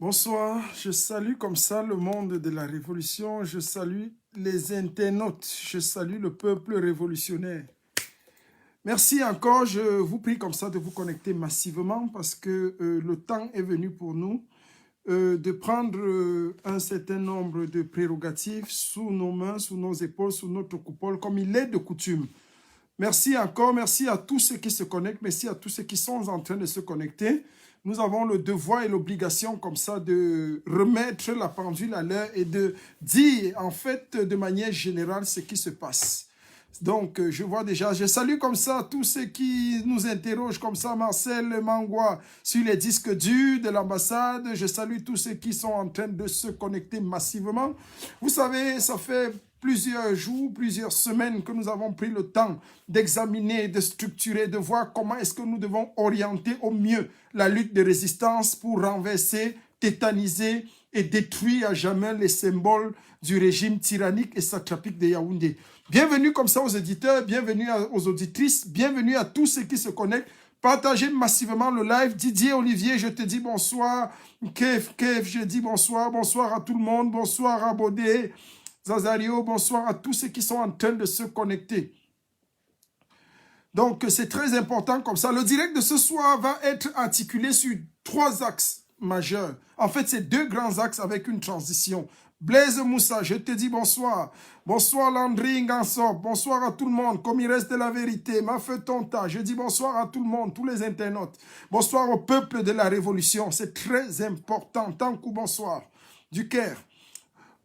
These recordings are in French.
Bonsoir, je salue comme ça le monde de la révolution, je salue les internautes, je salue le peuple révolutionnaire. Merci encore, je vous prie comme ça de vous connecter massivement parce que le temps est venu pour nous de prendre un certain nombre de prérogatives sous nos mains, sous nos épaules, sous notre coupole, comme il est de coutume. Merci encore, merci à tous ceux qui se connectent, merci à tous ceux qui sont en train de se connecter. Nous avons le devoir et l'obligation comme ça de remettre la pendule à l'heure et de dire en fait de manière générale ce qui se passe. Donc je vois déjà, je salue comme ça tous ceux qui nous interrogent comme ça, Marcel Mangwa sur les disques durs de l'ambassade. Je salue tous ceux qui sont en train de se connecter massivement. Vous savez, ça fait plusieurs jours, plusieurs semaines que nous avons pris le temps d'examiner, de structurer, de voir comment est-ce que nous devons orienter au mieux la lutte de résistance pour renverser, tétaniser et détruire à jamais les symboles du régime tyrannique et satrapique de Yaoundé. Bienvenue comme ça aux éditeurs, bienvenue aux auditrices, bienvenue à tous ceux qui se connectent. Partagez massivement le live. Didier Olivier, je te dis bonsoir. Kev, je dis bonsoir. Bonsoir à tout le monde. Bonsoir à Bodé. Zazario, bonsoir à tous ceux qui sont en train de se connecter. Donc, c'est très important comme ça. Le direct de ce soir va être articulé sur 3 axes majeurs. En fait, c'est 2 grands axes avec une transition. Blaise Moussa, je te dis bonsoir. Bonsoir Landry Ngansop, bonsoir à tout le monde. Comme il reste de la vérité, Mafeu Tonta, je dis bonsoir à tout le monde, tous les internautes. Bonsoir au peuple de la révolution, c'est très important. Tankou, bonsoir. Du Caire.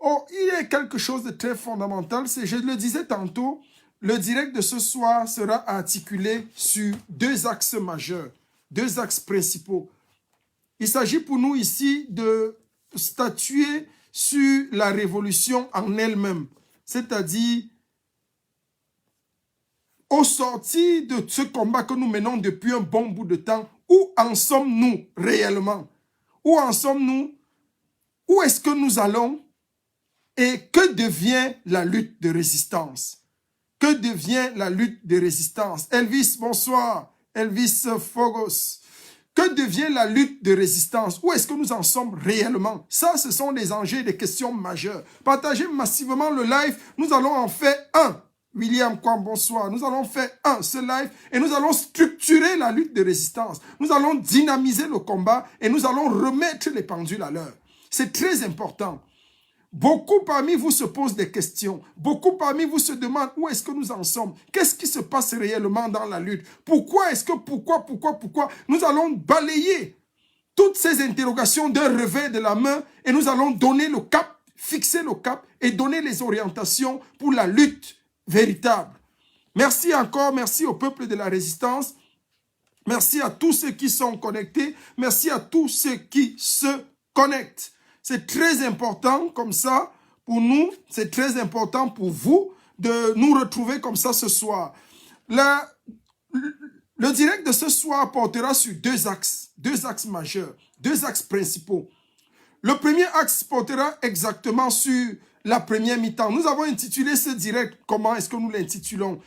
Oh, il y a quelque chose de très fondamental, c'est, je le disais tantôt, le direct de ce soir sera articulé sur 2 axes majeurs, 2 axes principaux. Il s'agit pour nous ici de statuer sur la révolution en elle-même, c'est-à-dire au sortir de ce combat que nous menons depuis un bon bout de temps, où en sommes-nous réellement? Où en sommes-nous? Où est-ce que nous allons? Et que devient la lutte de résistance? Que devient la lutte de résistance? Elvis, bonsoir. Elvis Fogos. Que devient la lutte de résistance? Où est-ce que nous en sommes réellement? Ça, ce sont des enjeux et des questions majeures. Partagez massivement le live. Nous allons en faire un. William Kwam, bonsoir. Nous allons faire ce live et nous allons structurer la lutte de résistance. Nous allons dynamiser le combat et nous allons remettre les pendules à l'heure. C'est très important. Beaucoup parmi vous se posent des questions. Beaucoup parmi vous se demandent où est-ce que nous en sommes. Qu'est-ce qui se passe réellement dans la lutte? Pourquoi est-ce que, pourquoi nous allons balayer toutes ces interrogations d'un revers de la main et nous allons donner le cap, fixer le cap et donner les orientations pour la lutte véritable. Merci encore, merci au peuple de la résistance. Merci à tous ceux qui sont connectés. Merci à tous ceux qui se connectent. C'est très important comme ça pour nous, c'est très important pour vous de nous retrouver comme ça ce soir. Le direct de ce soir portera sur 2 axes majeurs, 2 axes principaux. Le premier axe portera exactement sur la première mi-temps. Nous avons intitulé ce direct, comment est-ce que nous l'intitulons?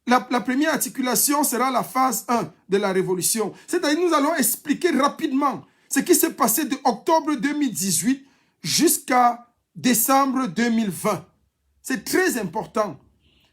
La première articulation sera la phase 1 de la révolution. C'est-à-dire nous allons expliquer rapidement ce qui s'est passé de octobre 2018 jusqu'à décembre 2020. C'est très important.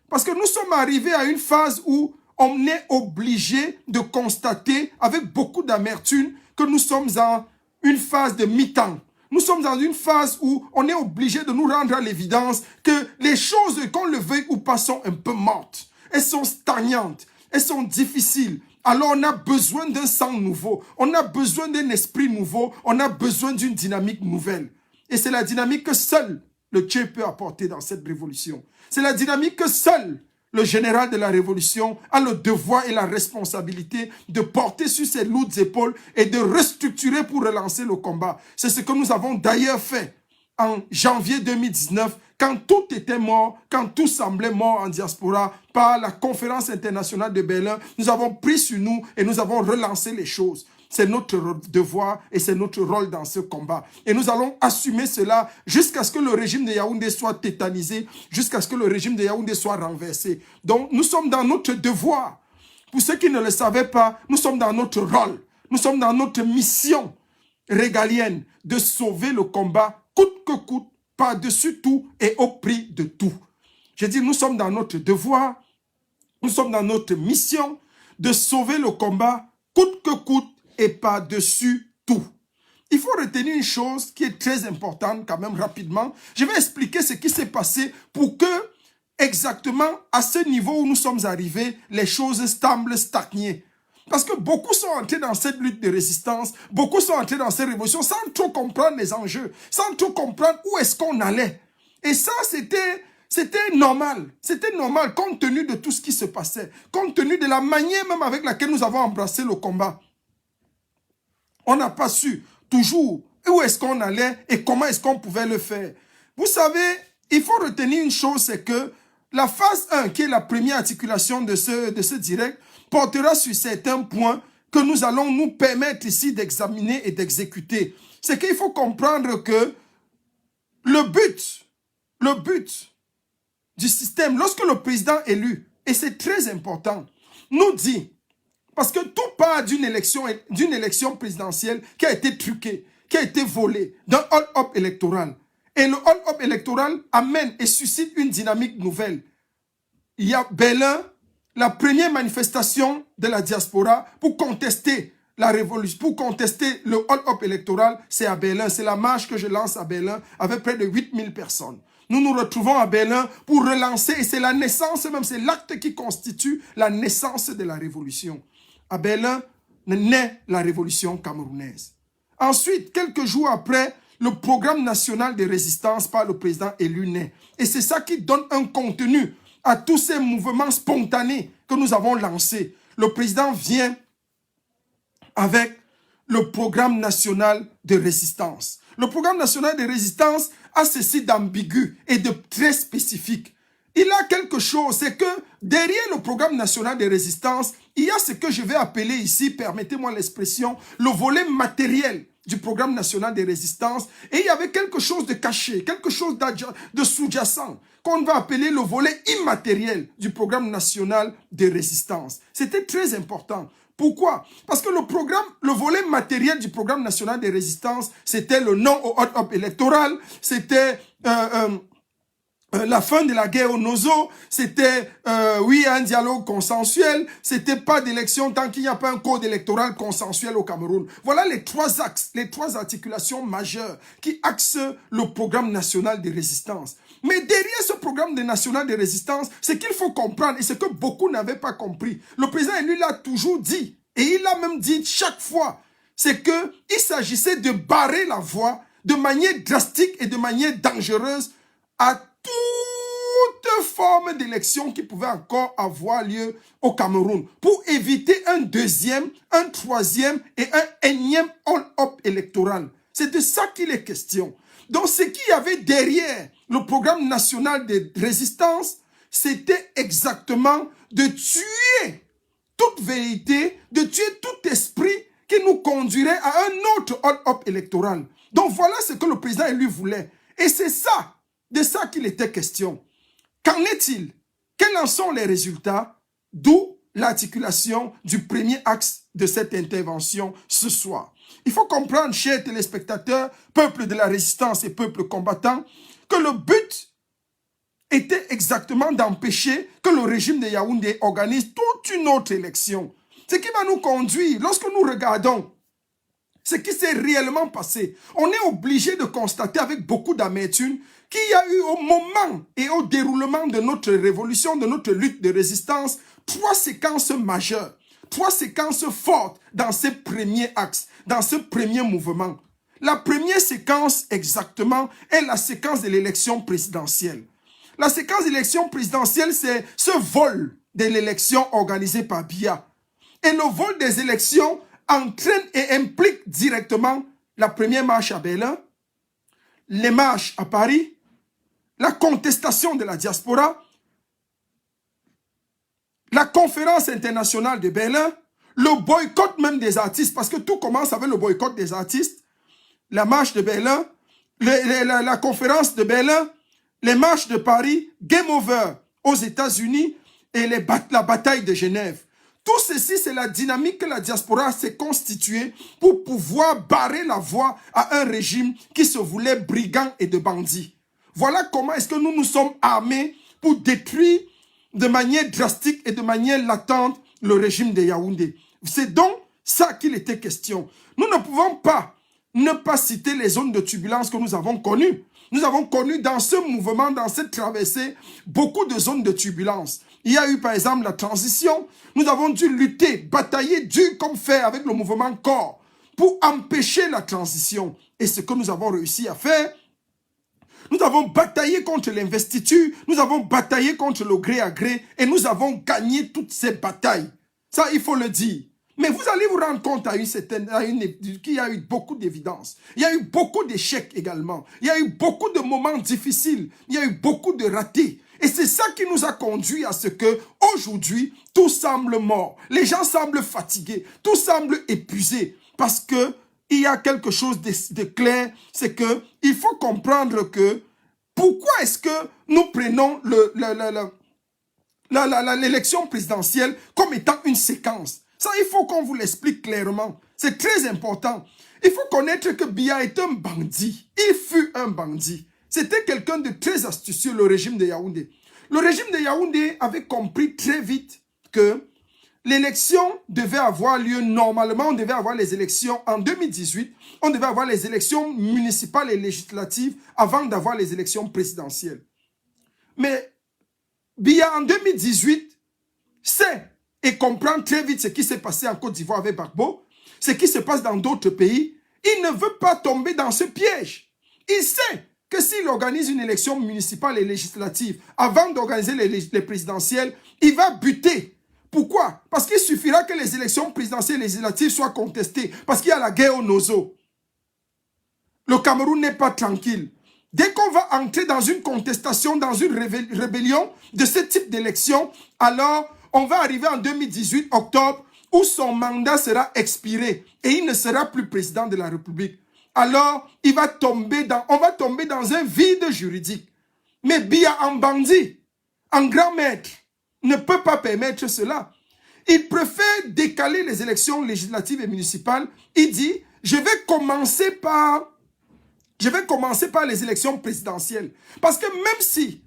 Parce que nous sommes arrivés à une phase où on est obligé de constater avec beaucoup d'amertume que nous sommes en une phase de mi-temps. Nous sommes dans une phase où on est obligé de nous rendre à l'évidence que les choses, qu'on le veuille ou pas, sont un peu mortes. Elles sont stagnantes, elles sont difficiles. Alors on a besoin d'un sang nouveau, on a besoin d'un esprit nouveau, on a besoin d'une dynamique nouvelle. Et c'est la dynamique que seul le Tché peut apporter dans cette révolution. C'est la dynamique que seul le général de la révolution a le devoir et la responsabilité de porter sur ses lourdes épaules et de restructurer pour relancer le combat. C'est ce que nous avons d'ailleurs fait en janvier 2019, quand tout était mort, quand tout semblait mort en diaspora, par la conférence internationale de Berlin, nous avons pris sur nous et nous avons relancé les choses. C'est notre devoir et c'est notre rôle dans ce combat. Et nous allons assumer cela jusqu'à ce que le régime de Yaoundé soit tétanisé, jusqu'à ce que le régime de Yaoundé soit renversé. Donc nous sommes dans notre devoir. Pour ceux qui ne le savaient pas, nous sommes dans notre rôle. Nous sommes dans notre mission. régalienne de sauver le combat coûte que coûte, par-dessus tout et au prix de tout. Je dis, nous sommes dans notre devoir, nous sommes dans notre mission de sauver le combat coûte que coûte et par-dessus tout. Il faut retenir une chose qui est très importante quand même rapidement. Je vais expliquer ce qui s'est passé pour que exactement à ce niveau où nous sommes arrivés, les choses semblent stagner. Parce que beaucoup sont entrés dans cette lutte de résistance, beaucoup sont entrés dans cette révolution sans trop comprendre les enjeux, sans trop comprendre où est-ce qu'on allait. Et ça, c'était normal. C'était normal compte tenu de tout ce qui se passait, compte tenu de la manière même avec laquelle nous avons embrassé le combat. On n'a pas su toujours où est-ce qu'on allait et comment est-ce qu'on pouvait le faire. Vous savez, il faut retenir une chose, c'est que la phase 1, qui est la première articulation de ce direct, portera sur certains points que nous allons nous permettre ici d'examiner et d'exécuter. C'est qu'il faut comprendre que le but du système, lorsque le président élu, et c'est très important, nous dit, parce que tout part d'une élection présidentielle qui a été truquée, qui a été volée, d'un hold-up électoral. Et le hold-up électoral amène et suscite une dynamique nouvelle. Il y a Berlin, la première manifestation de la diaspora pour contester la révolution, pour contester le hold-up électoral, c'est à Berlin. C'est la marche que je lance à Berlin avec près de 8000 personnes. Nous nous retrouvons à Berlin pour relancer, et c'est la naissance même, c'est l'acte qui constitue la naissance de la révolution. À Berlin naît la révolution camerounaise. Ensuite, quelques jours après, le programme national de résistance par le président élu naît. Et c'est ça qui donne un contenu à tous ces mouvements spontanés que nous avons lancés. Le président vient avec le programme national de résistance. Le programme national de résistance a ceci d'ambigu et de très spécifique. Il a quelque chose, c'est que derrière le programme national de résistance, il y a ce que je vais appeler ici, permettez-moi l'expression, le volet matériel du programme national de résistance. Et il y avait quelque chose de caché, quelque chose de sous-jacent, qu'on va appeler le volet immatériel du programme national de résistance. C'était très important. Pourquoi? Parce que le volet matériel du programme national de résistance, c'était le non au hold-up électoral, c'était la fin de la guerre au Nozo, c'était oui un dialogue consensuel, c'était pas d'élection tant qu'il n'y a pas un code électoral consensuel au Cameroun. Voilà les trois axes, les trois articulations majeures qui axent le programme national de résistance. Mais derrière ce programme national de résistance, ce qu'il faut comprendre, et ce que beaucoup n'avaient pas compris, le président lui l'a toujours dit, et il l'a même dit chaque fois, c'est qu'il s'agissait de barrer la voie de manière drastique et de manière dangereuse à toute forme d'élection qui pouvait encore avoir lieu au Cameroun pour éviter un deuxième, un troisième et un énième hold-up électoral. C'est de ça qu'il est question. Donc ce qu'il y avait derrière le programme national de résistance, c'était exactement de tuer toute vérité, de tuer tout esprit qui nous conduirait à un autre hold-up électoral. Donc voilà ce que le président lui voulait. Et c'est ça, de ça qu'il était question. Qu'en est-il? Quels en sont les résultats? D'où l'articulation du premier axe de cette intervention ce soir. Il faut comprendre, chers téléspectateurs, peuple de la résistance et peuple combattant, que le but était exactement d'empêcher que le régime de Yaoundé organise toute une autre élection. Ce qui va nous conduire, lorsque nous regardons ce qui s'est réellement passé, on est obligé de constater avec beaucoup d'amertume qu'il y a eu au moment et au déroulement de notre révolution, de notre lutte de résistance, trois séquences majeures, trois séquences fortes dans ces premiers axes, dans ce premier mouvement. La première séquence exactement est la séquence de l'élection présidentielle. La séquence d'élection présidentielle, c'est ce vol de l'élection organisée par Biya. Et le vol des élections entraîne et implique directement la première marche à Berlin, les marches à Paris, la contestation de la diaspora, la conférence internationale de Berlin, le boycott même des artistes, parce que tout commence avec le boycott des artistes, la marche de Berlin, la conférence de Berlin, les marches de Paris, Game Over aux États-Unis et la bataille de Genève. Tout ceci, c'est la dynamique que la diaspora s'est constituée pour pouvoir barrer la voie à un régime qui se voulait brigand et de bandits. Voilà comment est-ce que nous nous sommes armés pour détruire de manière drastique et de manière latente le régime de Yaoundé. C'est donc ça qu'il était question. Nous ne pouvons pas ne pas citer les zones de turbulence que nous avons connues. Nous avons connu dans ce mouvement, dans cette traversée, beaucoup de zones de turbulence. Il y a eu par exemple la transition. Nous avons dû lutter, batailler dur comme fer avec le mouvement corps pour empêcher la transition. Et ce que nous avons réussi à faire, nous avons bataillé contre l'investiture, nous avons bataillé contre le gré à gré et nous avons gagné toutes ces batailles. Ça, il faut le dire. Mais vous allez vous rendre compte qu'il y a eu beaucoup d'évidence. Il y a eu beaucoup d'échecs également. Il y a eu beaucoup de moments difficiles. Il y a eu beaucoup de ratés. Et c'est ça qui nous a conduit à ce que aujourd'hui tout semble mort. Les gens semblent fatigués. Tout semble épuisé. Parce que il y a quelque chose de clair. C'est que il faut comprendre que pourquoi est-ce que nous prenons l'élection présidentielle comme étant une séquence. Ça, il faut qu'on vous l'explique clairement. C'est très important. Il faut connaître que Biya est un bandit. Il fut un bandit. C'était quelqu'un de très astucieux, le régime de Yaoundé. Le régime de Yaoundé avait compris très vite que l'élection devait avoir lieu normalement. On devait avoir les élections en 2018. On devait avoir les élections municipales et législatives avant d'avoir les élections présidentielles. Mais Biya, en 2018, sait et comprend très vite ce qui s'est passé en Côte d'Ivoire avec Gbagbo, ce qui se passe dans d'autres pays. Il ne veut pas tomber dans ce piège. Il sait que s'il organise une élection municipale et législative avant d'organiser les présidentielles, il va buter. Pourquoi? Parce qu'il suffira que les élections présidentielles et législatives soient contestées. Parce qu'il y a la guerre au Nozo. Le Cameroun n'est pas tranquille. Dès qu'on va entrer dans une contestation, dans une rébellion de ce type d'élection, alors on va arriver en 2018, octobre, où son mandat sera expiré et il ne sera plus président de la République. Alors, on va tomber dans un vide juridique. Mais Biya en bandit, en grand maître, ne peut pas permettre cela. Il préfère décaler les élections législatives et municipales. Il dit, je vais commencer par les élections présidentielles. Parce que même si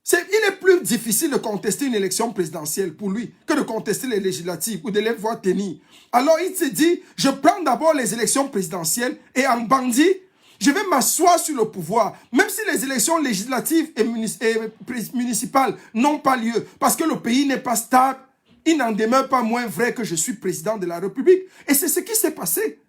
il est plus difficile de contester une élection présidentielle pour lui que de contester les législatives ou de les voir tenir. Alors il se dit, je prends d'abord les élections présidentielles et en bandit, je vais m'asseoir sur le pouvoir. Même si les élections législatives et municipales n'ont pas lieu parce que le pays n'est pas stable, il n'en demeure pas moins vrai que je suis président de la République. Et c'est ce qui s'est passé.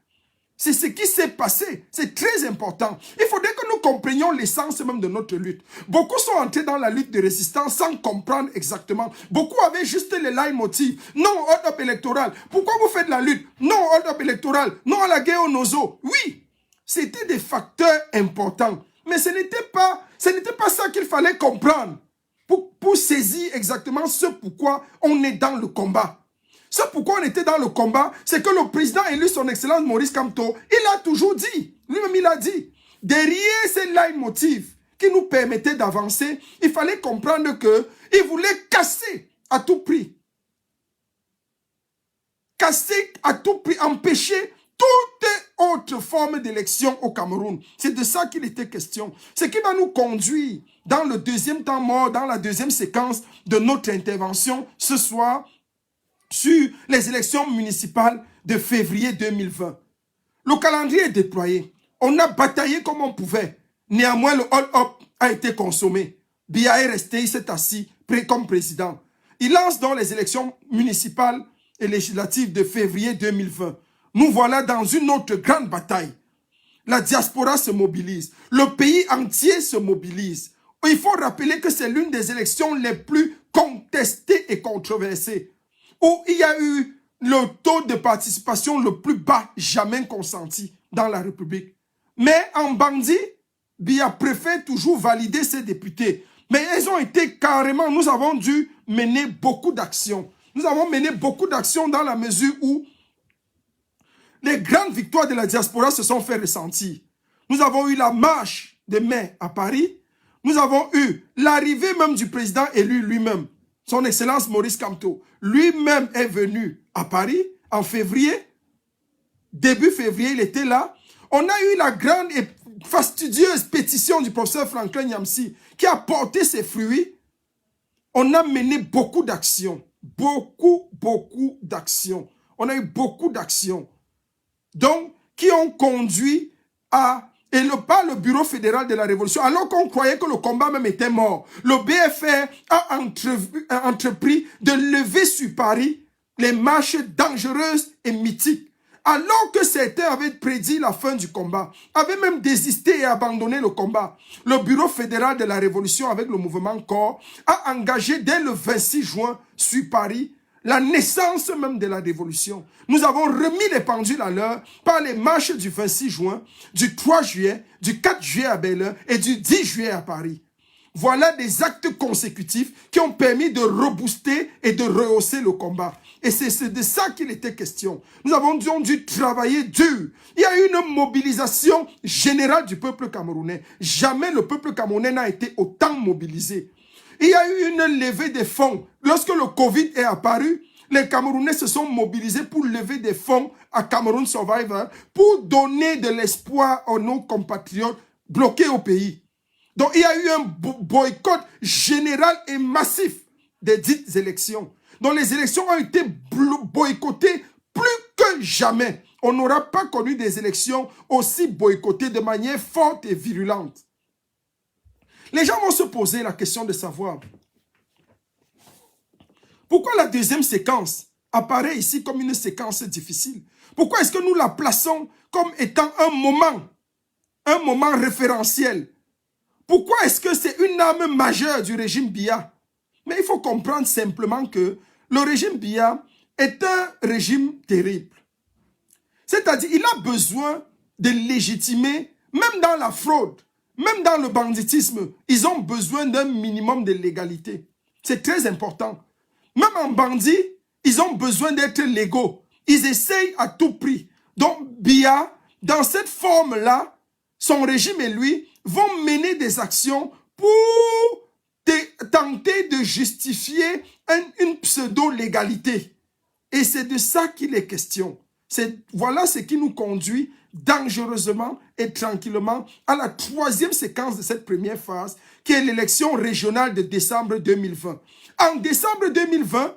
C'est ce qui s'est passé. C'est très important. Il faudrait que nous comprenions l'essence même de notre lutte. Beaucoup sont entrés dans la lutte de résistance sans comprendre exactement. Beaucoup avaient juste les leitmotifs. Non au hold-up électoral. Pourquoi vous faites la lutte? Non au hold-up électoral. Non à la guerre au Nozo. Oui, c'était des facteurs importants. Mais ce n'était pas ça qu'il fallait comprendre pour saisir exactement ce pourquoi on est dans le combat. C'est pourquoi on était dans le combat, c'est que le président élu, son excellence Maurice Kamto, il a toujours dit, lui-même il a dit, derrière ces leitmotifs qui nous permettaient d'avancer, il fallait comprendre qu'il voulait casser à tout prix. Casser à tout prix, empêcher toute autre forme d'élection au Cameroun. C'est de ça qu'il était question. Ce qui va nous conduire dans le deuxième temps mort, dans la deuxième séquence de notre intervention ce soir, sur les élections municipales de février 2020. Le calendrier est déployé. On a bataillé comme on pouvait. Néanmoins, le hold-up a été consommé. Biya est resté, il s'est assis comme président. Il lance donc les élections municipales et législatives de février 2020. Nous voilà dans une autre grande bataille. La diaspora se mobilise. Le pays entier se mobilise. Il faut rappeler que c'est l'une des élections les plus contestées et controversées, où il y a eu le taux de participation le plus bas jamais consenti dans la République. Mais en bandit, Biya préfère toujours valider ses députés. Mais ils ont été carrément, nous avons dû mener beaucoup d'actions. Nous avons mené beaucoup d'actions dans la mesure où les grandes victoires de la diaspora se sont fait ressentir. Nous avons eu la marche de mai à Paris. Nous avons eu l'arrivée même du président élu lui-même son Excellence Maurice Kamto, lui-même est venu à Paris en février. Début février, il était là. On a eu la grande et fastidieuse pétition du professeur Franklin Nyamsi qui a porté ses fruits. On a mené beaucoup d'actions. Beaucoup d'actions. On a eu beaucoup d'actions. Donc, qui ont conduit à... Et pas le Bureau fédéral de la Révolution, alors qu'on croyait que le combat même était mort. Le BFR a entrepris de lever sur Paris les marches dangereuses et mythiques. Alors que certains avaient prédit la fin du combat, avaient même désisté et abandonné le combat, le Bureau fédéral de la Révolution avec le mouvement Corps a engagé dès le 26 juin sur Paris la naissance même de la Révolution. Nous avons remis les pendules à l'heure par les marches du 26 juin, du 3 juillet, du 4 juillet à Belle-Île et du 10 juillet à Paris. Voilà des actes consécutifs qui ont permis de rebooster et de rehausser le combat. Et c'est de ça qu'il était question. Nous avons dû travailler dur. Il y a eu une mobilisation générale du peuple camerounais. Jamais le peuple camerounais n'a été autant mobilisé. Il y a eu une levée des fonds. Lorsque le Covid est apparu, les Camerounais se sont mobilisés pour lever des fonds à Cameroun Survivor pour donner de l'espoir à nos compatriotes bloqués au pays. Donc, il y a eu un boycott général et massif des dites élections. Donc, les élections ont été boycottées plus que jamais. On n'aura pas connu des élections aussi boycottées de manière forte et virulente. Les gens vont se poser la question de savoir pourquoi la deuxième séquence apparaît ici comme une séquence difficile. Pourquoi est-ce que nous la plaçons comme étant un moment référentiel? Pourquoi est-ce que c'est une arme majeure du régime Biya? Mais il faut comprendre simplement que le régime Biya est un régime terrible. C'est-à-dire, il a besoin de légitimer, même dans la fraude, même dans le banditisme, ils ont besoin d'un minimum de légalité. C'est très important. Même en bandit, ils ont besoin d'être légaux. Ils essayent à tout prix. Donc, Biya, dans cette forme-là, son régime et lui vont mener des actions pour tenter de justifier une pseudo-légalité. Et c'est de ça qu'il est question. Voilà ce qui nous conduit dangereusement et tranquillement à la troisième séquence de cette première phase, qui est l'élection régionale de décembre 2020. En décembre 2020,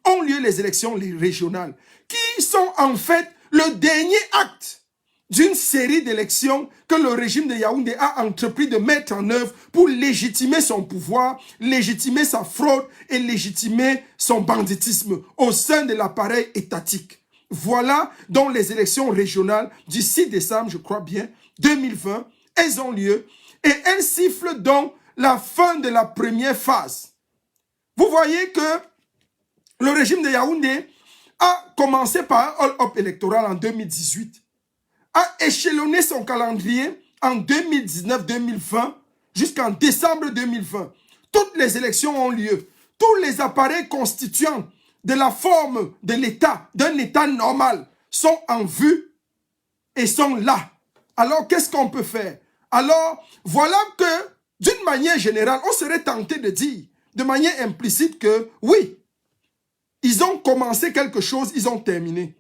ont lieu les élections régionales, qui sont en fait le dernier acte d'une série d'élections que le régime de Yaoundé a entrepris de mettre en œuvre pour légitimer son pouvoir, légitimer sa fraude et légitimer son banditisme au sein de l'appareil étatique. Voilà donc les élections régionales du 6 décembre, je crois bien, 2020, elles ont lieu et elles sifflent donc la fin de la première phase. Vous voyez que le régime de Yaoundé a commencé par un hold-up électoral en 2018, a échelonné son calendrier en 2019-2020 jusqu'en décembre 2020. Toutes les élections ont lieu. Tous les appareils constituants de la forme de l'État, d'un État normal, sont en vue et sont là. Alors, qu'est-ce qu'on peut faire? Alors, voilà que, d'une manière générale, on serait tenté de dire, de manière implicite, que oui, ils ont commencé quelque chose, ils ont terminé.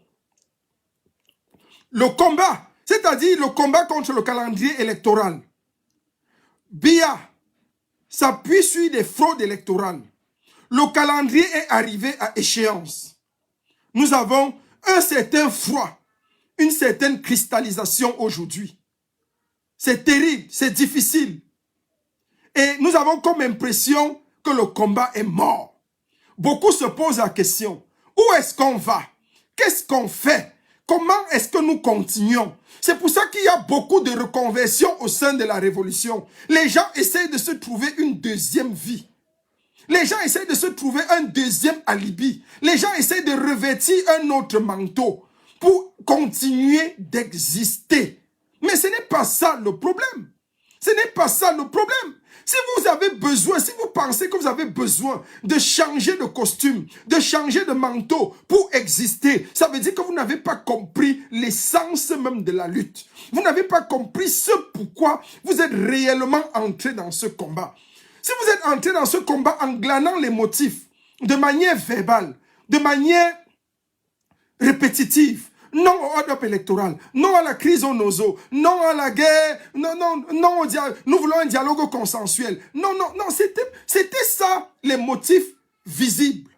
Le combat, c'est-à-dire le combat contre le calendrier électoral. Biya s'appuie sur des fraudes électorales. Le calendrier est arrivé à échéance. Nous avons un certain froid, une certaine cristallisation aujourd'hui. C'est terrible, c'est difficile. Et nous avons comme impression que le combat est mort. Beaucoup se posent la question, où est-ce qu'on va? Qu'est-ce qu'on fait? Comment est-ce que nous continuons? C'est pour ça qu'il y a beaucoup de reconversions au sein de la révolution. Les gens essayent de se trouver une deuxième vie. Les gens essayent de se trouver un deuxième alibi. Les gens essayent de revêtir un autre manteau pour continuer d'exister. Mais ce n'est pas ça le problème. Ce n'est pas ça le problème. Si vous avez besoin, si vous pensez que vous avez besoin de changer de costume, de changer de manteau pour exister, ça veut dire que vous n'avez pas compris l'essence même de la lutte. Vous n'avez pas compris ce pourquoi vous êtes réellement entré dans ce combat. Si vous êtes entré dans ce combat en glanant les motifs, de manière verbale, de manière répétitive. Non au hold-up électoral, non à la crise au nozo, non à la guerre, non au dialogue. Nous voulons un dialogue consensuel. Non, c'était ça les motifs visibles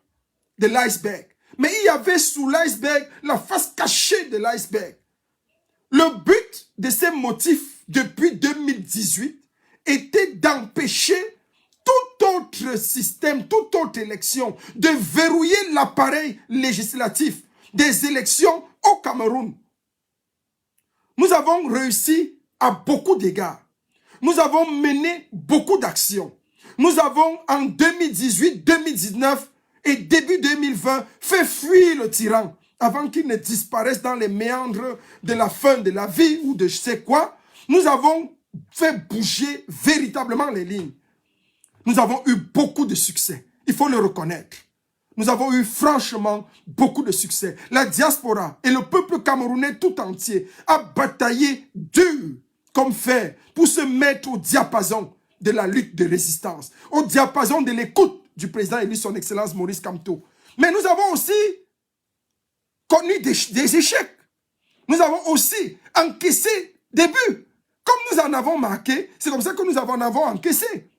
de l'iceberg. Mais il y avait sous l'iceberg la face cachée de l'iceberg. Le but de ces motifs depuis 2018 était d'empêcher tout autre système, toute autre élection, de verrouiller l'appareil législatif des élections au Cameroun. Nous avons réussi à beaucoup d'égards. Nous avons mené beaucoup d'actions. Nous avons en 2018, 2019 et début 2020 fait fuir le tyran avant qu'il ne disparaisse dans les méandres de la fin de la vie ou de je sais quoi. Nous avons fait bouger véritablement les lignes. Nous avons eu beaucoup de succès. Il faut le reconnaître. Nous avons eu franchement beaucoup de succès. La diaspora et le peuple camerounais tout entier a bataillé dur comme fer pour se mettre au diapason de la lutte de résistance, au diapason de l'écoute du président élu son excellence Maurice Kamto. Mais nous avons aussi connu des échecs. Nous avons aussi encaissé des buts. Comme nous en avons marqué, c'est comme ça que nous en avons encaissé.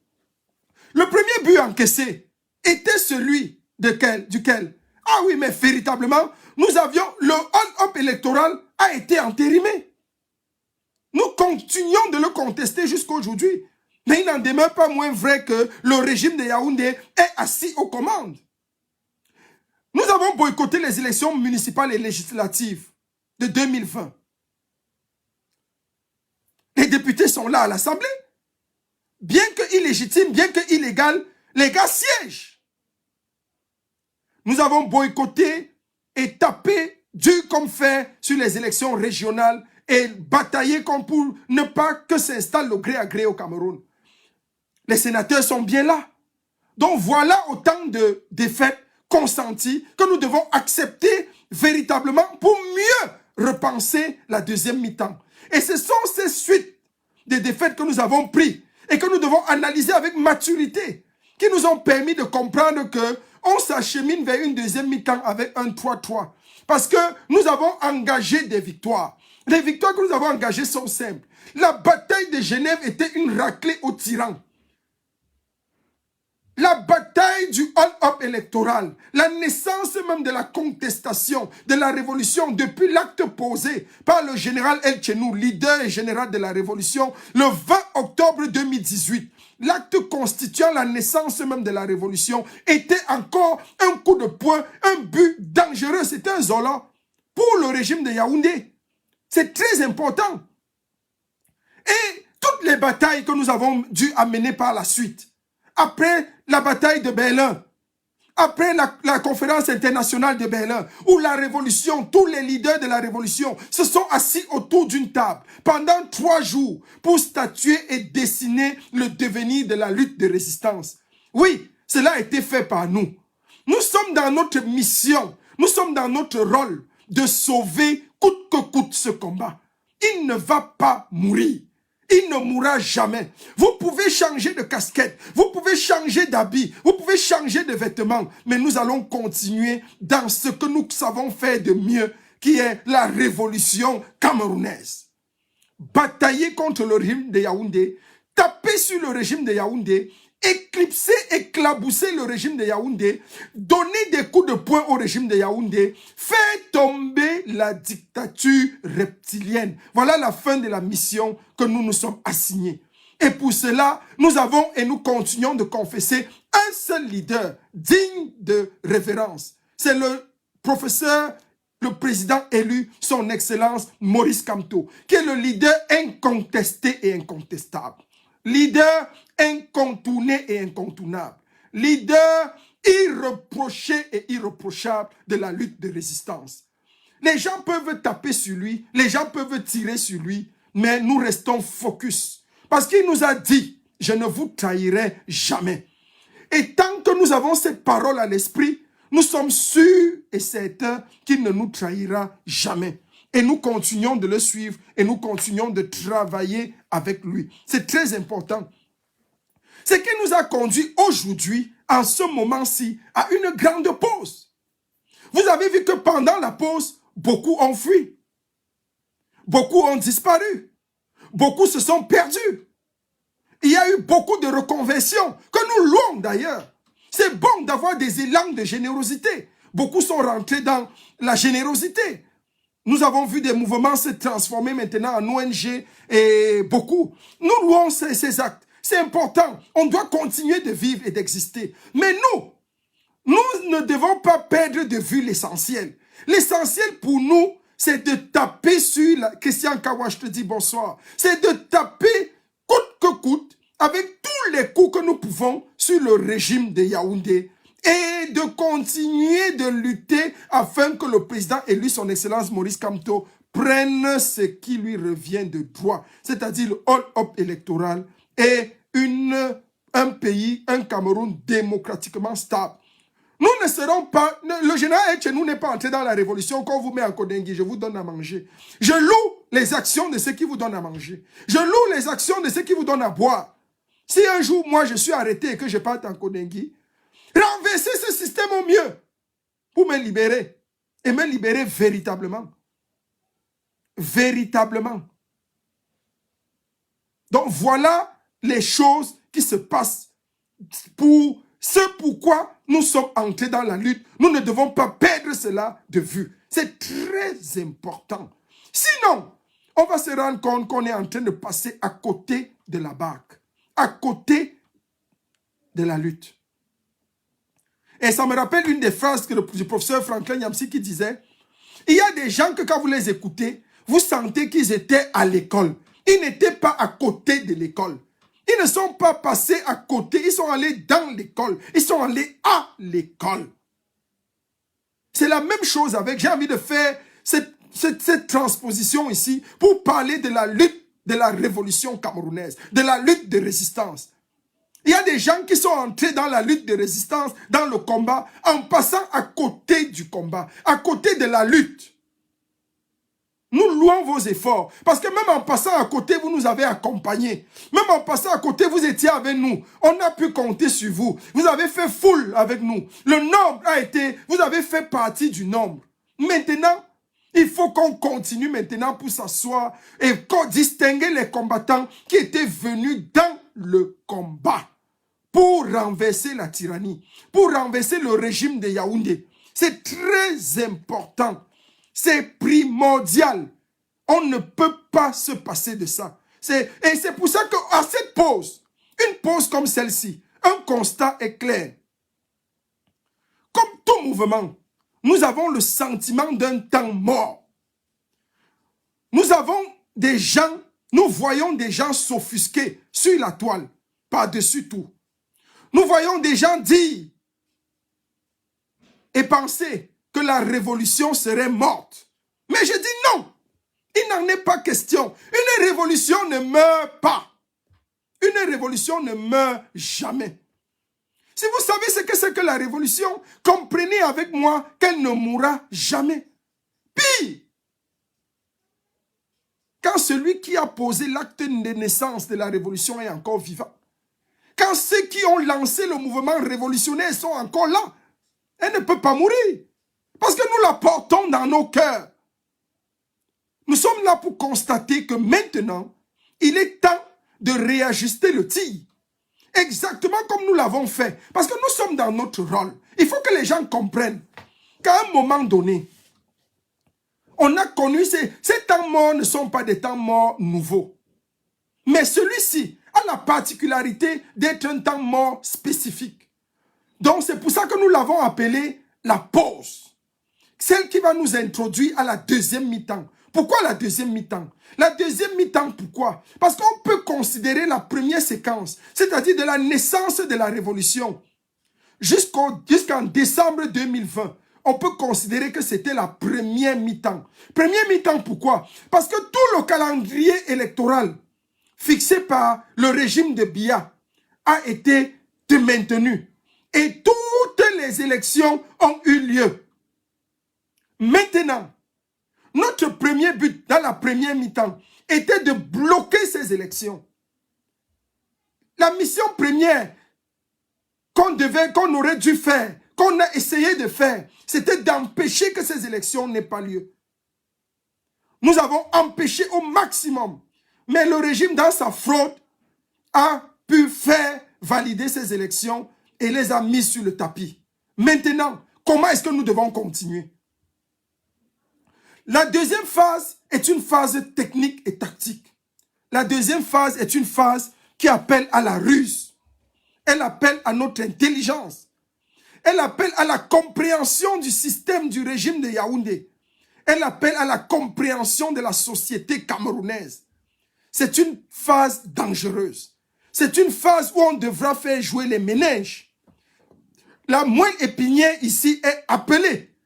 Le premier but encaissé était celui duquel, ah oui, mais véritablement, nous avions, le hold-up électoral a été entérimé. Nous continuons de le contester jusqu'à aujourd'hui. Mais il n'en demeure pas moins vrai que le régime de Yaoundé est assis aux commandes. Nous avons boycotté les élections municipales et législatives de 2020. Les députés sont là à l'Assemblée. Bien que illégitime, bien que illégal, les gars siègent. Nous avons boycotté et tapé dur comme fer sur les élections régionales et bataillé comme pour ne pas que s'installe le gré à gré au Cameroun. Les sénateurs sont bien là. Donc voilà autant de défaites consenties que nous devons accepter véritablement pour mieux repenser la deuxième mi-temps. Et ce sont ces suites de défaites que nous avons prises et que nous devons analyser avec maturité, qui nous ont permis de comprendre que on s'achemine vers une deuxième mi-temps avec un 3-3. Parce que nous avons engagé des victoires. Les victoires que nous avons engagées sont simples. La bataille de Genève était une raclée au tyran. La bataille du hold-up électoral, la naissance même de la contestation, de la révolution, depuis l'acte posé par le général El Chenou, leader et général de la révolution, le 20 octobre 2018. L'acte constituant la naissance même de la révolution était encore un coup de poing, un but dangereux. C'était un Zola pour le régime de Yaoundé. C'est très important. Et toutes les batailles que nous avons dû amener par la suite, après la bataille de Berlin, après la conférence internationale de Berlin, où la révolution, tous les leaders de la révolution se sont assis autour d'une table pendant 3 jours pour statuer et dessiner le devenir de la lutte de résistance. Oui, cela a été fait par nous. Nous sommes dans notre mission, nous sommes dans notre rôle de sauver coûte que coûte ce combat. Il ne va pas mourir. Il ne mourra jamais. Vous pouvez changer de casquette, vous pouvez changer d'habit, vous pouvez changer de vêtements, mais nous allons continuer dans ce que nous savons faire de mieux, qui est la révolution camerounaise. Batailler contre le régime de Yaoundé, taper sur le régime de Yaoundé, éclipser, éclabousser le régime de Yaoundé, donner des coups de poing au régime de Yaoundé, faire tomber la dictature reptilienne. Voilà la fin de la mission que nous nous sommes assignés. Et pour cela, nous avons et nous continuons de confesser un seul leader digne de révérence. C'est le professeur, le président élu, son excellence Maurice Kamto, qui est le leader incontesté et incontestable. Leader incontourné et incontournable. Leader irreproché et irreprochable de la lutte de résistance. Les gens peuvent taper sur lui, les gens peuvent tirer sur lui, mais nous restons focus. Parce qu'il nous a dit, je ne vous trahirai jamais. Et tant que nous avons cette parole à l'esprit, nous sommes sûrs et certains qu'il ne nous trahira jamais. Et nous continuons de le suivre et nous continuons de travailler avec lui. C'est très important. Ce qui nous a conduit aujourd'hui en ce moment-ci à une grande pause. Vous avez vu que pendant la pause, beaucoup ont fui. Beaucoup ont disparu. Beaucoup se sont perdus. Il y a eu beaucoup de reconversions que nous louons d'ailleurs. C'est bon d'avoir des élans de générosité. Beaucoup sont rentrés dans la générosité. Nous avons vu des mouvements se transformer maintenant en ONG et beaucoup. Nous louons ces actes. C'est important. On doit continuer de vivre et d'exister. Mais nous ne devons pas perdre de vue l'essentiel. L'essentiel pour nous, c'est de taper sur Christian Kawa, je te dis bonsoir. C'est de taper coûte que coûte, avec tous les coups que nous pouvons sur le régime de Yaoundé et de continuer de lutter afin que le président élu, son excellence Maurice Kamto, prenne ce qui lui revient de droit, c'est-à-dire le hold-up électoral et un pays, un Cameroun démocratiquement stable. Nous ne serons pas, le général chez nous n'est pas entré dans la révolution quand on vous met en Kodengui, je vous donne à manger. Je loue les actions de ceux qui vous donnent à manger. Je loue les actions de ceux qui vous donnent à boire. Si un jour, moi, je suis arrêté et que je parte en Kodengui, renverser ce système au mieux pour me libérer. Et me libérer véritablement. Véritablement. Donc, voilà les choses qui se passent pour ce pourquoi nous sommes entrés dans la lutte. Nous ne devons pas perdre cela de vue. C'est très important. Sinon, on va se rendre compte qu'on est en train de passer à côté de la barque, à côté de la lutte. Et ça me rappelle une des phrases du professeur Franklin Nyamsi qui disait, il y a des gens que quand vous les écoutez, vous sentez qu'ils étaient à l'école. Ils n'étaient pas à côté de l'école. Ils ne sont pas passés à côté, ils sont allés dans l'école. Ils sont allés à l'école. C'est la même chose avec, j'ai envie de faire cette transposition ici pour parler de la lutte de la révolution camerounaise, de la lutte de résistance. Il y a des gens qui sont entrés dans la lutte de résistance, dans le combat, en passant à côté du combat, à côté de la lutte. Nous louons vos efforts. Parce que même en passant à côté, vous nous avez accompagnés. Même en passant à côté, vous étiez avec nous. On a pu compter sur vous. Vous avez fait foule avec nous. Le nombre a été... Vous avez fait partie du nombre. Maintenant, il faut qu'on continue maintenant pour s'asseoir et distinguer les combattants qui étaient venus dans le combat pour renverser la tyrannie, pour renverser le régime de Yaoundé. C'est très important. C'est primordial. On ne peut pas se passer de ça. Et c'est pour ça qu'à cette pause, une pause comme celle-ci, un constat est clair. Comme tout mouvement, nous avons le sentiment d'un temps mort. Nous avons des gens, nous voyons des gens s'offusquer sur la toile, par-dessus tout. Nous voyons des gens dire et penser que la révolution serait morte. Mais je dis non, il n'en est pas question. Une révolution ne meurt pas. Une révolution ne meurt jamais. Si vous savez ce que c'est que la révolution, comprenez avec moi qu'elle ne mourra jamais. Pire, quand celui qui a posé l'acte de naissance de la révolution est encore vivant, quand ceux qui ont lancé le mouvement révolutionnaire sont encore là, elle ne peut pas mourir. Parce que nous la portons dans nos cœurs. Nous sommes là pour constater que maintenant, il est temps de réajuster le tir. Exactement comme nous l'avons fait. Parce que nous sommes dans notre rôle. Il faut que les gens comprennent qu'à un moment donné, on a connu ces temps morts ne sont pas des temps morts nouveaux. Mais celui-ci a la particularité d'être un temps mort spécifique. Donc c'est pour ça que nous l'avons appelé la pause. Celle qui va nous introduire à la deuxième mi-temps. Pourquoi la deuxième mi-temps? La deuxième mi-temps, pourquoi? Parce qu'on peut considérer la première séquence, c'est-à-dire de la naissance de la révolution, jusqu'en décembre 2020. On peut considérer que c'était la première mi-temps. Première mi-temps, pourquoi? Parce que tout le calendrier électoral fixé par le régime de Biya a été maintenu. Et toutes les élections ont eu lieu. Maintenant, notre premier but dans la première mi-temps était de bloquer ces élections. La mission première qu'on aurait dû faire, qu'on a essayé de faire, c'était d'empêcher que ces élections n'aient pas lieu. Nous avons empêché au maximum. Mais le régime, dans sa fraude, a pu faire valider ces élections et les a mises sur le tapis. Maintenant, comment est-ce que nous devons continuer? La deuxième phase est une phase technique et tactique. La deuxième phase est une phase qui appelle à la ruse. Elle appelle à notre intelligence. Elle appelle à la compréhension du système du régime de Yaoundé. Elle appelle à la compréhension de la société camerounaise. C'est une phase dangereuse. C'est une phase où on devra faire jouer les ménages. La moelle épinière ici est appelée.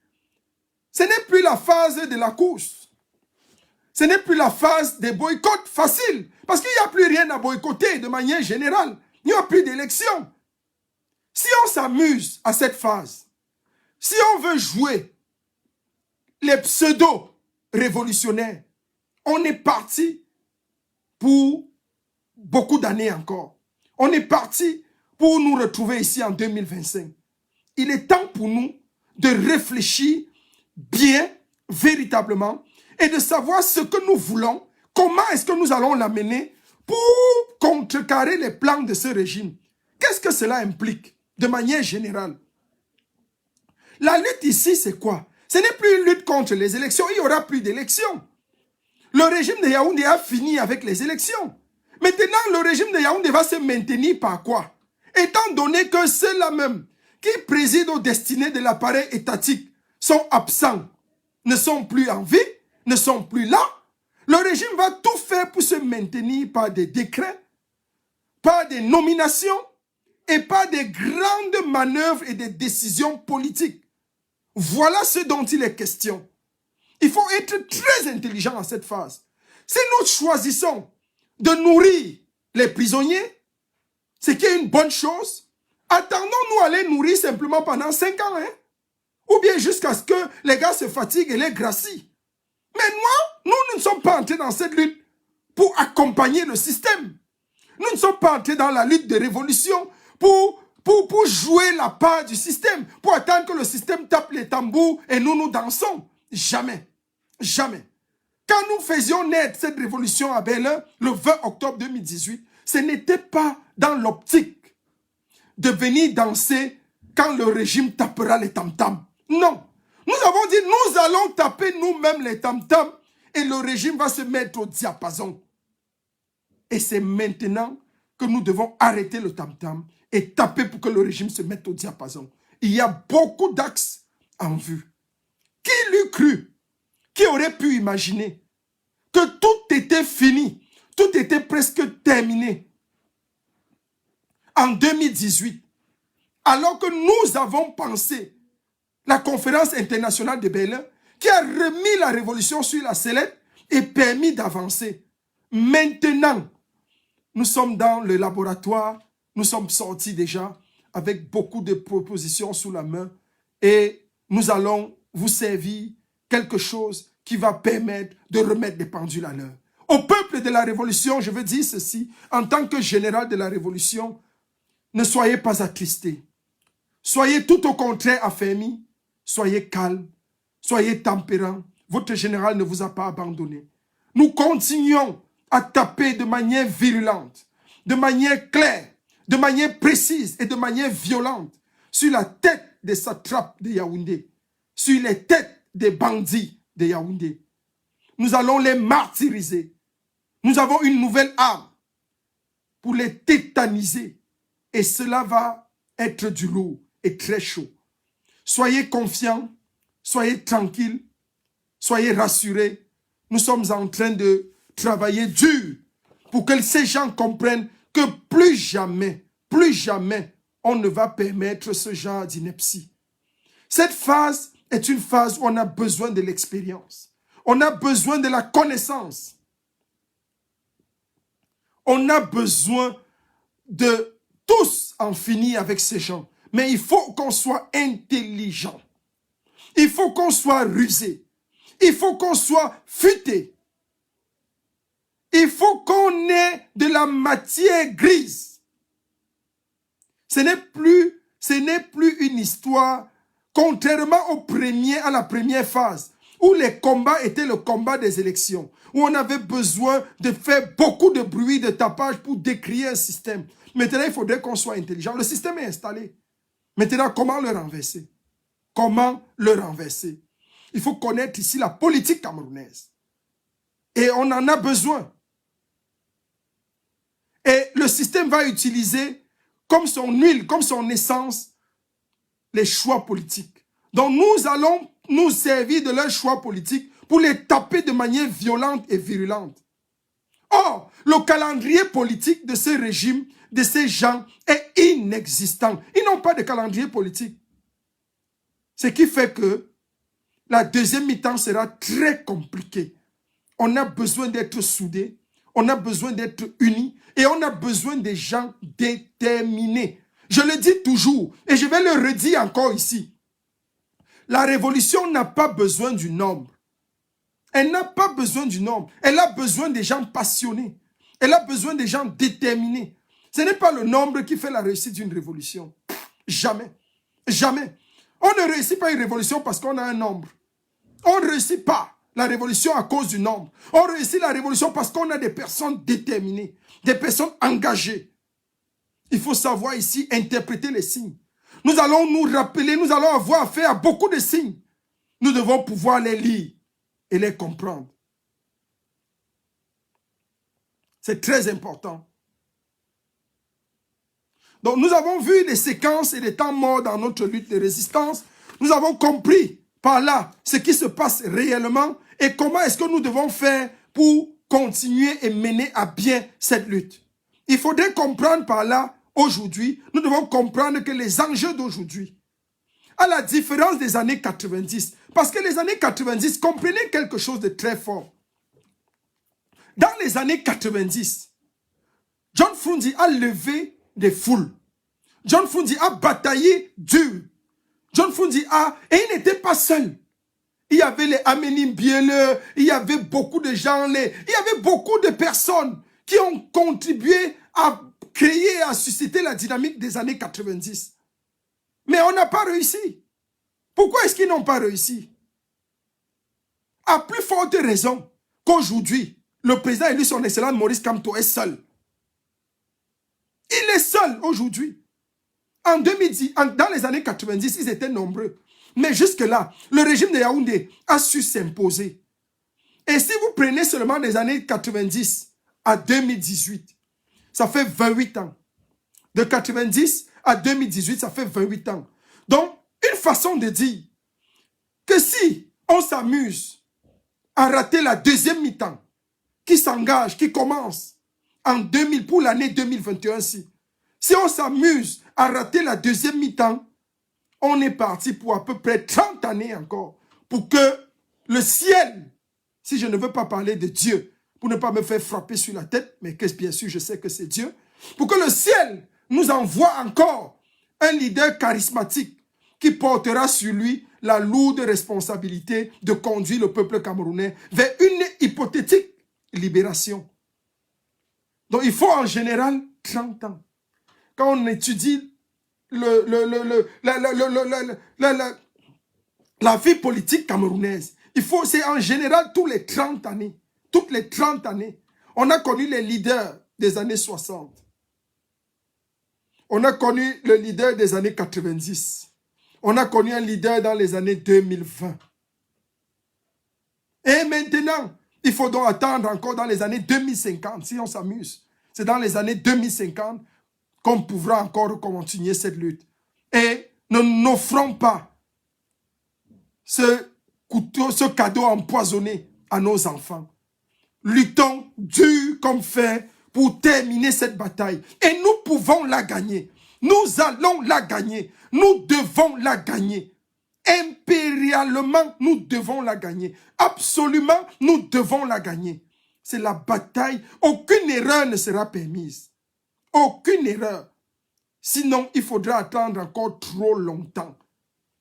Ce n'est plus la phase de la course. Ce n'est plus la phase des boycotts faciles. Parce qu'il n'y a plus rien à boycotter de manière générale. Il n'y a plus d'élection. Si on s'amuse à cette phase, si on veut jouer les pseudo-révolutionnaires, on est parti pour beaucoup d'années encore. On est parti pour nous retrouver ici en 2025. Il est temps pour nous de réfléchir bien, véritablement, et de savoir ce que nous voulons, comment est-ce que nous allons l'amener pour contrecarrer les plans de ce régime. Qu'est-ce que cela implique de manière générale? La lutte ici, c'est quoi? Ce n'est plus une lutte contre les élections, il n'y aura plus d'élections. Le régime de Yaoundé a fini avec les élections. Maintenant, le régime de Yaoundé va se maintenir par quoi? Étant donné que ceux-là même qui président aux destinées de l'appareil étatique sont absents, ne sont plus en vie, ne sont plus là, le régime va tout faire pour se maintenir par des décrets, par des nominations et par des grandes manœuvres et des décisions politiques. Voilà ce dont il est question. Il faut être très intelligent à cette phase. Si nous choisissons de nourrir les prisonniers, ce qui est une bonne chose, attendons-nous à les nourrir simplement pendant 5 ans, hein? Ou bien jusqu'à ce que les gars se fatiguent et les gracient. Mais nous ne sommes pas entrés dans cette lutte pour accompagner le système. Nous ne sommes pas entrés dans la lutte de révolution pour jouer la part du système, pour attendre que le système tape les tambours et nous dansons. Jamais. Jamais. Quand nous faisions naître cette révolution à Berlin, le 20 octobre 2018, ce n'était pas dans l'optique de venir danser quand le régime tapera les tam-tams. Non. Nous avons dit, nous allons taper nous-mêmes les tam-tams et le régime va se mettre au diapason. Et c'est maintenant que nous devons arrêter le tam-tam et taper pour que le régime se mette au diapason. Il y a beaucoup d'axes en vue. Qui l'eût cru? Qui aurait pu imaginer que tout était fini, tout était presque terminé en 2018, alors que nous avons pensé la conférence internationale de Berlin qui a remis la révolution sur la sellette et permis d'avancer. Maintenant, nous sommes dans le laboratoire, nous sommes sortis déjà avec beaucoup de propositions sous la main et nous allons vous servir quelque chose qui va permettre de remettre des pendules à l'heure. Au peuple de la révolution, je veux dire ceci, en tant que général de la révolution, ne soyez pas attristés. Soyez tout au contraire affermis, soyez calmes, soyez tempérants. Votre général ne vous a pas abandonné. Nous continuons à taper de manière virulente, de manière claire, de manière précise et de manière violente sur la tête des satrapes de Yaoundé, sur les têtes des bandits de Yaoundé. Nous allons les martyriser. Nous avons une nouvelle arme pour les tétaniser. Et cela va être du lourd et très chaud. Soyez confiants, soyez tranquilles, soyez rassurés. Nous sommes en train de travailler dur pour que ces gens comprennent que plus jamais, on ne va permettre ce genre d'ineptie. Cette phase est une phase où on a besoin de l'expérience. On a besoin de la connaissance. On a besoin de tous en finir avec ces gens. Mais il faut qu'on soit intelligent. Il faut qu'on soit rusé. Il faut qu'on soit futé. Il faut qu'on ait de la matière grise. Ce n'est plus Ce n'est plus une histoire, contrairement à la première phase, où les combats étaient le combat des élections, où on avait besoin de faire beaucoup de bruit, de tapage pour décrier un système. Maintenant, il faudrait qu'on soit intelligent. Le système est installé. Maintenant, comment le renverser? Comment le renverser? Il faut connaître ici la politique camerounaise. Et on en a besoin. Et le système va utiliser comme son huile, comme son essence, les choix politiques. Donc nous allons nous servir de leurs choix politiques pour les taper de manière violente et virulente. Or, le calendrier politique de ce régime, de ces gens, est inexistant. Ils n'ont pas de calendrier politique. Ce qui fait que la deuxième mi-temps sera très compliquée. On a besoin d'être soudés, on a besoin d'être unis et on a besoin des gens déterminés. Je le dis toujours et je vais le redire encore ici. La révolution n'a pas besoin du nombre. Elle n'a pas besoin du nombre. Elle a besoin des gens passionnés. Elle a besoin des gens déterminés. Ce n'est pas le nombre qui fait la réussite d'une révolution. Jamais. Jamais. On ne réussit pas une révolution parce qu'on a un nombre. On ne réussit pas la révolution à cause du nombre. On réussit la révolution parce qu'on a des personnes déterminées, des personnes engagées. Il faut savoir ici interpréter les signes. Nous allons nous rappeler, nous allons avoir affaire à beaucoup de signes. Nous devons pouvoir les lire et les comprendre. C'est très important. Donc nous avons vu des séquences et des temps morts dans notre lutte de résistance. Nous avons compris par là ce qui se passe réellement et comment est-ce que nous devons faire pour continuer et mener à bien cette lutte. Il faudrait comprendre par là, aujourd'hui, nous devons comprendre que les enjeux d'aujourd'hui, à la différence des années 90, parce que les années 90 comprenaient quelque chose de très fort. Dans les années 90, John Froundy a levé des foules. John Froundy a bataillé dur. John Froundy et il n'était pas seul. Il y avait les Aménim Bieleux, il y avait beaucoup de gens, il y avait beaucoup de personnes qui ont contribué à créer, à susciter la dynamique des années 90. Mais on n'a pas réussi. Pourquoi est-ce qu'ils n'ont pas réussi? À plus forte raison qu'aujourd'hui, le président élu son excellence Maurice Kamto est seul. Il est seul aujourd'hui. En 2010, dans les années 90, ils étaient nombreux. Mais jusque-là, le régime de Yaoundé a su s'imposer. Et si vous prenez seulement les années 90 à 2018, ça fait 28 ans. De 90 à 2018, ça fait 28 ans. Donc, une façon de dire que si on s'amuse à rater la deuxième mi-temps, qui s'engage, qui commence en 2000 pour l'année 2021, si on s'amuse à rater la deuxième mi-temps, on est parti pour à peu près 30 années encore pour que le ciel, si je ne veux pas parler de Dieu, pour ne pas me faire frapper sur la tête, mais que bien sûr je sais que c'est Dieu, pour que le ciel nous envoie encore un leader charismatique qui portera sur lui la lourde responsabilité de conduire le peuple camerounais vers une hypothétique libération. Donc il faut en général 30 ans. Quand on étudie la vie politique camerounaise, c'est en général tous les 30 années. Toutes les 30 années. On a connu les leaders des années 60. On a connu le leader des années 90. On a connu un leader dans les années 2020. Et maintenant, il faut donc attendre encore dans les années 2050, si on s'amuse. C'est dans les années 2050 qu'on pourra encore continuer cette lutte. Et ne n'offrons pas ce cadeau empoisonné à nos enfants. Luttons dur comme fer pour terminer cette bataille. Et nous pouvons la gagner. Nous allons la gagner. Nous devons la gagner. Impérialement, nous devons la gagner. Absolument, nous devons la gagner. C'est la bataille. Aucune erreur ne sera permise. Aucune erreur. Sinon, il faudra attendre encore trop longtemps.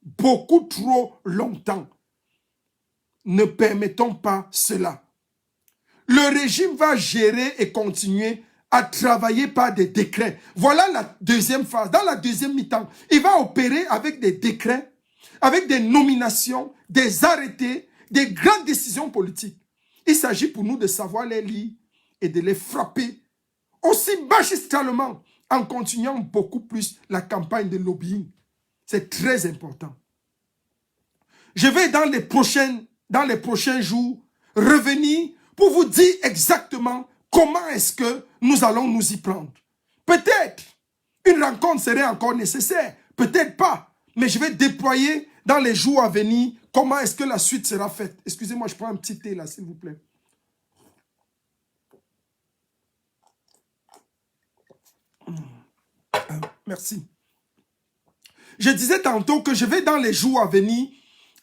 Beaucoup trop longtemps. Ne permettons pas cela. Le régime va gérer et continuer à travailler par des décrets. Voilà la deuxième phase. Dans la deuxième mi-temps, il va opérer avec des décrets, avec des nominations, des arrêtés, des grandes décisions politiques. Il s'agit pour nous de savoir les lire et de les frapper aussi magistralement en continuant beaucoup plus la campagne de lobbying. C'est très important. Je vais dans les prochains jours revenir pour vous dire exactement comment est-ce que nous allons nous y prendre. Peut-être une rencontre serait encore nécessaire, peut-être pas, mais je vais déployer dans les jours à venir comment est-ce que la suite sera faite. Excusez-moi, je prends un petit thé là, s'il vous plaît. Merci. Je disais tantôt que je vais dans les jours à venir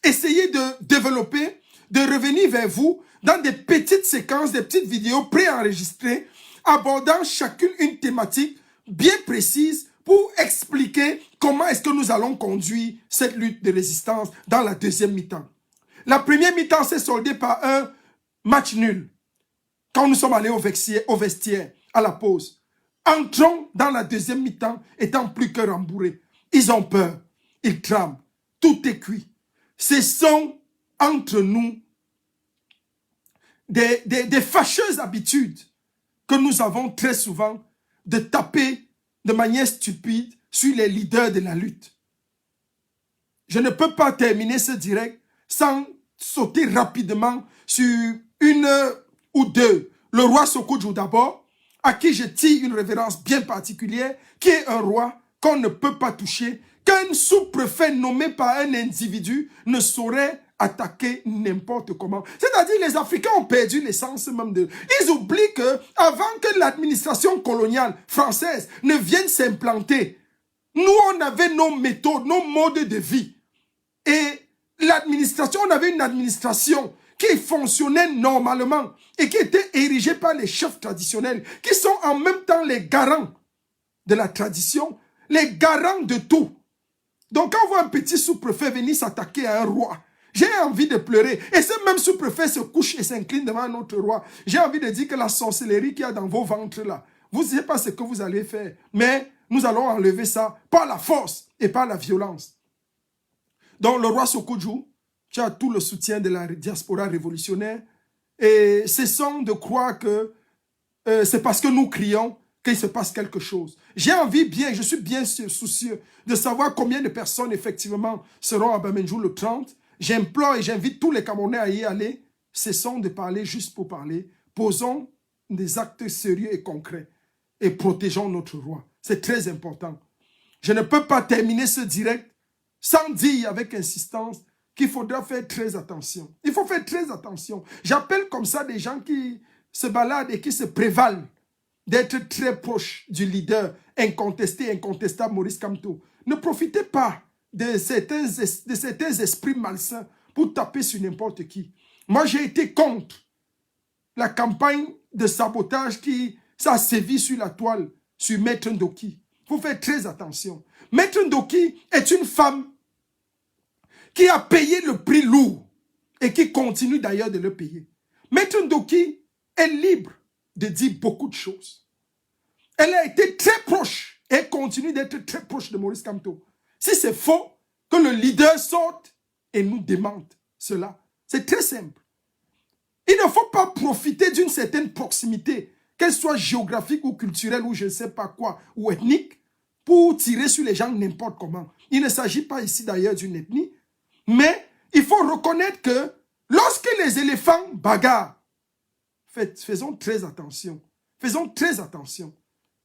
essayer de développer, de revenir vers vous dans des petites séquences, des petites vidéos préenregistrées, abordant chacune une thématique bien précise pour expliquer comment est-ce que nous allons conduire cette lutte de résistance dans la deuxième mi-temps. La première mi-temps s'est soldée par un match nul. Quand nous sommes allés au vestiaire, à la pause. Entrons dans la deuxième mi-temps étant plus que rembourrés. Ils ont peur, ils tremblent, tout est cuit. Ce sont entre nous des fâcheuses habitudes que nous avons très souvent de taper de manière stupide sur les leaders de la lutte. Je ne peux pas terminer ce direct sans sauter rapidement sur une ou deux. Le roi Sokoudjou d'abord, à qui je tire une révérence bien particulière, qui est un roi qu'on ne peut pas toucher, qu'un sous-préfet nommé par un individu ne saurait attaquer n'importe comment. C'est-à-dire les Africains ont perdu l'essence même de... Ils oublient que avant que l'administration coloniale française ne vienne s'implanter, nous on avait nos méthodes, nos modes de vie. Et l'administration, on avait une administration qui fonctionnait normalement et qui était érigée par les chefs traditionnels, qui sont en même temps les garants de la tradition, les garants de tout. Donc quand on voit un petit sous-préfet venir s'attaquer à un roi, j'ai envie de pleurer. Et ce même sous-préfet se couche et s'incline devant un autre roi. J'ai envie de dire que la sorcellerie qu'il y a dans vos ventres là, vous ne savez pas ce que vous allez faire. Mais nous allons enlever ça par la force et par la violence. Donc le roi Sokoudjou, qui a tout le soutien de la diaspora révolutionnaire, et cessons de croire que c'est parce que nous crions qu'il se passe quelque chose. J'ai envie je suis bien soucieux de savoir combien de personnes effectivement seront à Bamenjou le 30. J'implore et j'invite tous les Camerounais à y aller. Cessons de parler juste pour parler. Posons des actes sérieux et concrets et protégeons notre roi. C'est très important. Je ne peux pas terminer ce direct sans dire avec insistance qu'il faudra faire très attention. Il faut faire très attention. J'appelle comme ça des gens qui se baladent et qui se prévalent d'être très proches du leader incontesté, incontestable Maurice Kamto. Ne profitez pas de certains esprits malsains pour taper sur n'importe qui. Moi, j'ai été contre la campagne de sabotage qui s'est sévi sur la toile, sur Maître Ndoki. Il faut faire très attention. Maître Ndoki est une femme qui a payé le prix lourd et qui continue d'ailleurs de le payer. Maître Ndoki est libre de dire beaucoup de choses. Elle a été très proche et continue d'être très proche de Maurice Kamto. Si c'est faux, que le leader sorte et nous démente cela. C'est très simple. Il ne faut pas profiter d'une certaine proximité, qu'elle soit géographique ou culturelle ou je ne sais pas quoi, ou ethnique, pour tirer sur les gens n'importe comment. Il ne s'agit pas ici d'ailleurs d'une ethnie, mais il faut reconnaître que lorsque les éléphants bagarrent, faisons très attention. Faisons très attention.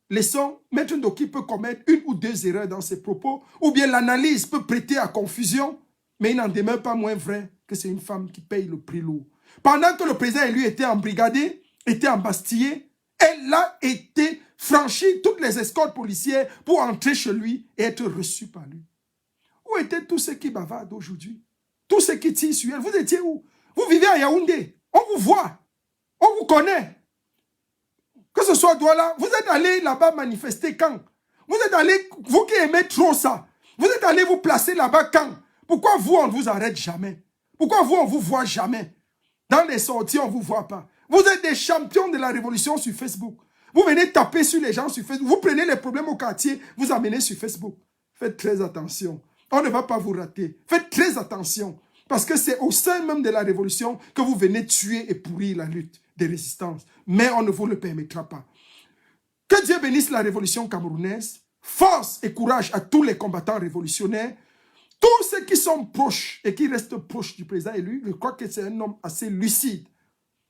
Laissons, Maître Ndoki peut commettre une ou deux erreurs dans ses propos, ou bien l'analyse peut prêter à confusion, mais il n'en demeure pas moins vrai que c'est une femme qui paye le prix lourd. Pendant que le président élu était embrigadé, était embastillé, elle a été franchie toutes les escortes policières pour entrer chez lui et être reçue par lui. Où étaient tous ceux qui bavardent aujourd'hui? Tous ceux qui tirent sur elle? Vous étiez où? Vous vivez à Yaoundé. On vous voit. On vous connaît. Que ce soit Douala, vous êtes allé là-bas manifester quand? Vous êtes allé, vous qui aimez trop ça, vous êtes allé vous placer là-bas quand? Pourquoi vous, on ne vous arrête jamais? Pourquoi vous, on ne vous voit jamais? Dans les sorties, on ne vous voit pas. Vous êtes des champions de la révolution sur Facebook. Vous venez taper sur les gens sur Facebook. Vous prenez les problèmes au quartier, vous amenez sur Facebook. Faites très attention. On ne va pas vous rater. Faites très attention. Parce que c'est au sein même de la révolution que vous venez tuer et pourrir la lutte des résistances. Mais on ne vous le permettra pas. Que Dieu bénisse la révolution camerounaise. Force et courage à tous les combattants révolutionnaires. Tous ceux qui sont proches et qui restent proches du président élu, je crois que c'est un homme assez lucide.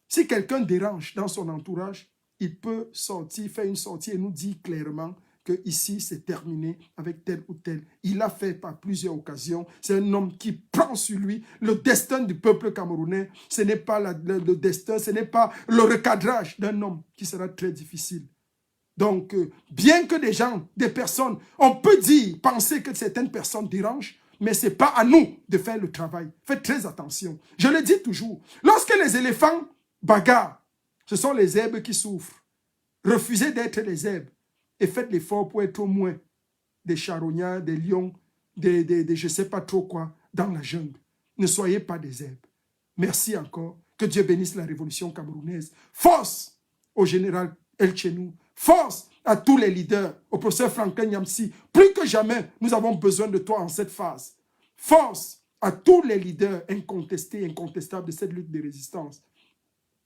Si quelqu'un dérange dans son entourage, il peut sortir, faire une sortie et nous dire clairement que ici c'est terminé avec tel ou tel. Il l'a fait par plusieurs occasions. C'est un homme qui prend sur lui le destin du peuple camerounais. Ce n'est pas le destin, ce n'est pas le recadrage d'un homme qui sera très difficile. Donc, bien que des gens, des personnes, on peut dire, penser que certaines personnes dérangent, mais ce n'est pas à nous de faire le travail. Faites très attention. Je le dis toujours. Lorsque les éléphants bagarrent, ce sont les zèbres qui souffrent. Refusez d'être les zèbres et faites l'effort pour être au moins des charognards, des lions, des je ne sais pas trop quoi, dans la jungle. Ne soyez pas des zèbres. Merci encore. Que Dieu bénisse la révolution camerounaise. Force au général El Chenou. Force à tous les leaders, au professeur Franklin Nyamsi. Plus que jamais, nous avons besoin de toi en cette phase. Force à tous les leaders incontestés, incontestables de cette lutte de résistance.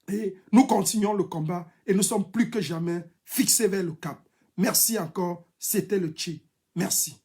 Et nous continuons le combat et nous sommes plus que jamais fixés vers le cap. Merci encore, c'était le Tché. Merci.